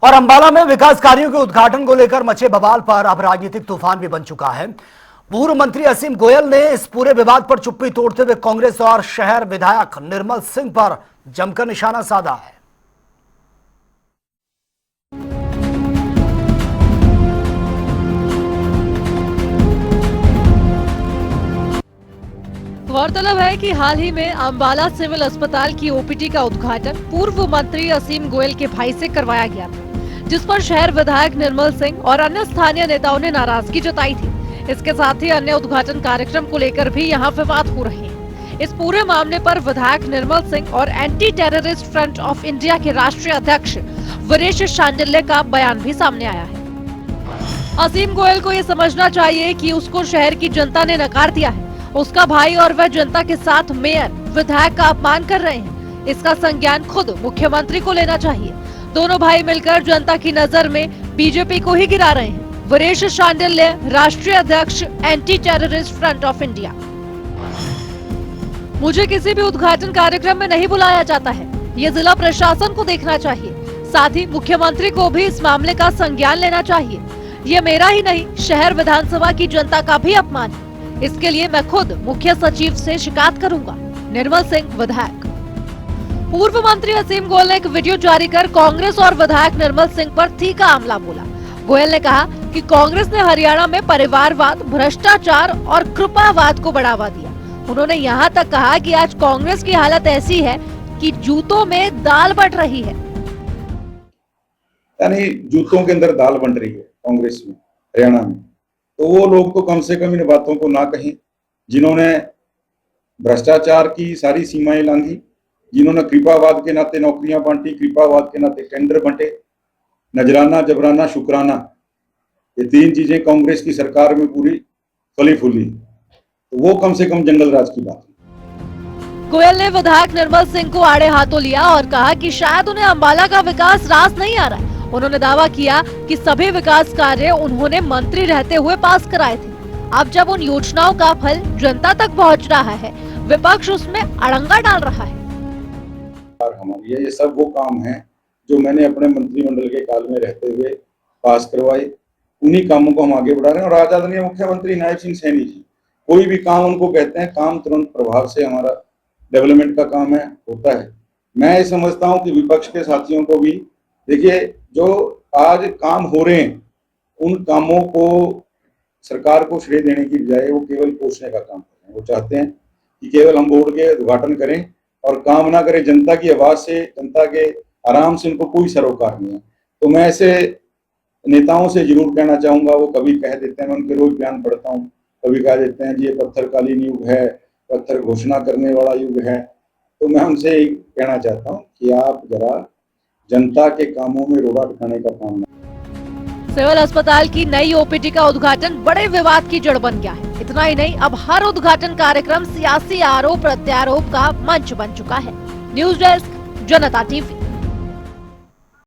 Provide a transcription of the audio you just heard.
और अंबाला में विकास कार्यों के उद्घाटन को लेकर मचे बवाल पर अब राजनीतिक तूफान भी बन चुका है। पूर्व मंत्री असीम गोयल ने इस पूरे विवाद पर चुप्पी तोड़ते हुए कांग्रेस और शहर विधायक निर्मल सिंह पर जमकर निशाना साधा है। गौरतलब है कि हाल ही में अंबाला सिविल अस्पताल की ओपीडी का उद्घाटन पूर्व मंत्री असीम गोयल के भाई से करवाया गया था, जिस पर शहर विधायक निर्मल सिंह और अन्य स्थानीय नेताओं ने नाराजगी जताई थी। इसके साथ ही अन्य उद्घाटन कार्यक्रम को लेकर भी यहां विवाद हो रहे हैं। इस पूरे मामले पर विधायक निर्मल सिंह और anti terrorist front of India के राष्ट्रीय अध्यक्ष वीरेश शांडिल्य का बयान भी सामने आया है। असीम गोयल को ये समझना चाहिए कि उसको शहर की जनता ने नकार दिया है। उसका भाई और वह जनता के साथ मेयर विधायक का अपमान कर रहे हैं। इसका संज्ञान खुद मुख्यमंत्री को लेना चाहिए। दोनों भाई मिलकर जनता की नजर में बीजेपी को ही गिरा रहे हैं। वीरेश शांडिल्य, राष्ट्रीय अध्यक्ष anti terrorist front of India. मुझे किसी भी उद्घाटन कार्यक्रम में नहीं बुलाया जाता है, ये जिला प्रशासन को देखना चाहिए। साथ ही मुख्यमंत्री को भी इस मामले का संज्ञान लेना चाहिए। ये मेरा ही नहीं, शहर विधानसभा की जनता का भी अपमान है। इसके लिए मैं खुद मुख्य सचिव से शिकायत करूंगा। निर्मल सिंह, विधायक। पूर्व मंत्री असीम गोयल ने एक वीडियो जारी कर कांग्रेस और विधायक निर्मल सिंह पर तीखा हमला बोला। गोयल ने कहा कि कांग्रेस ने हरियाणा में परिवारवाद, भ्रष्टाचार और कृपावाद को बढ़ावा दिया। उन्होंने यहाँ तक कहा कि आज कांग्रेस की हालत ऐसी है कि जूतों में दाल बट रही है। यानी जूतों के अंदर दाल बन रही है कांग्रेस में, हरियाणा में। तो वो लोग तो कम से कम इन बातों को ना कहें, जिन्होंने भ्रष्टाचार की सारी सीमाएं लांघी, जिन्होंने कृपावाद के नाते नौकरियां बांटी, कृपावाद के नाते टेंडर बंटे, नजराना, जबराना, शुक्राना, ये तीन चीजें कांग्रेस की सरकार में पूरी फली फूली, तो वो कम से कम जंगल राज की बात है। गोयल ने विधायक निर्मल सिंह को आड़े हाथों लिया और कहा कि शायद उन्हें अंबाला का विकास रास नहीं आ रहा है। उन्होंने दावा किया कि सभी विकास कार्य उन्होंने मंत्री रहते हुए पास कराए थे। अब जब उन योजनाओं का फल जनता तक पहुंच रहा है, विपक्ष उसमें अड़ंगा डाल रहा है। हमारी ये सब वो काम है जो मैंने अपने मंत्रिमंडल के काल में रहते हुए पास करवाए। उन्हीं कामों को हम आगे बढ़ा रहे हैं। और आज आदरणीय मुख्यमंत्री नायब सिंह सैनी जी कोई भी काम उनको कहते हैं, काम तुरंत प्रभाव से हमारा डेवलपमेंट का काम है, होता है। मैं ये समझता हूँ कि विपक्ष के साथियों को भी देखिए, जो आज काम हो रहे हैं उन कामों को सरकार को श्रेय देने की बजाय वो केवल पोषने का काम कर रहे हैं। वो चाहते हैं कि केवल हम बोर्ड के उद्घाटन करें और काम ना करें। जनता की आवाज से, जनता के आराम से उनको कोई सरोकार नहीं है। तो मैं ऐसे नेताओं से जरूर कहना चाहूंगा, वो कभी कह देते हैं, मैं उनके रोज बयान पढ़ता हूँ, कभी कह देते हैं जी ये पत्थरकालीन युग है, पत्थर घोषणा करने वाला युग है। तो मैं उनसे कहना चाहता हूँ कि आप जरा जनता के कामों में रोड़ा अटकाने का काम न। सिविल अस्पताल की नई ओपीडी का उद्घाटन बड़े विवाद की जड़ बन गया है। इतना ही नहीं, अब हर उद्घाटन कार्यक्रम सियासी आरोप प्रत्यारोप का मंच बन चुका है। न्यूज डेस्क, जनता टीवी।